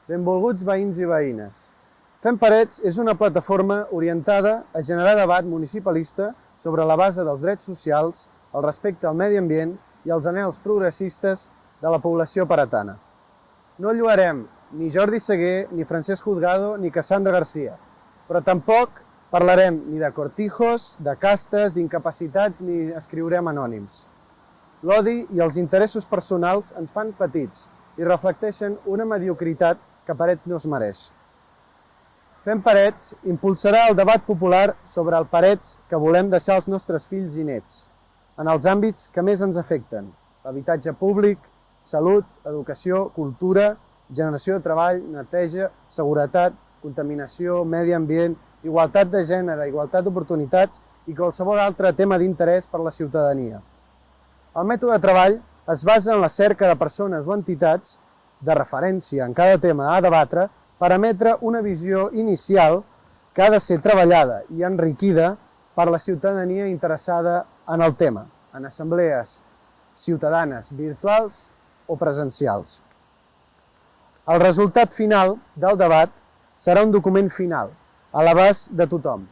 Benvolguts veïns i veïnes. Fem Parets és una plataforma orientada a generar debat municipalista sobre la base dels drets socials, el respecte al medi ambient i els anhels progressistes de la població paretana. No lloarem ni Jordi Seguer, ni Francesc Juzgado, ni Cassandra Garcia, però tampoc parlarem ni de cortijos, de castes, d'incapacitats ni escriurem anònims. L'odi i els interessos personals ens fan petits i reflecteixen una mediocritat que Parets no es mereix. Fem Parets impulsarà el debat popular sobre el Parets que volem deixar als nostres fills i nets, en els àmbits que més ens afecten: l'habitatge públic, salut, educació, cultura, generació de treball, neteja, seguretat, contaminació, medi ambient, igualtat de gènere, igualtat d'oportunitats i qualsevol altre tema d'interès per a la ciutadania. El mètode de treball es basa en la cerca de persones o entitats de referència en cada tema a debatre per emetre una visió inicial que ha de ser treballada i enriquida per la ciutadania interessada en el tema, en assemblees ciutadanes virtuals o presencials. El resultat final del debat serà un document final, a l'abast de tothom,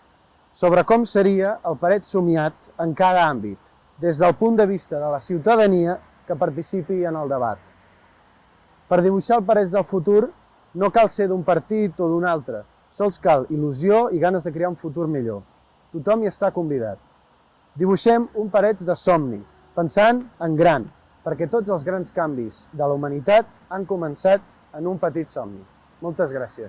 sobre com seria el Parets somiat en cada àmbit, des del punt de vista de la ciutadania que participi en el debat. Per dibuixar el Parets del futur no cal ser d'un partit o d'un altre, sols cal il·lusió i ganes de crear un futur millor. Tothom hi està convidat. Dibuixem un Parets de somni, pensant en gran, perquè tots els grans canvis de la humanitat han començat en un petit somni. Moltes gràcies.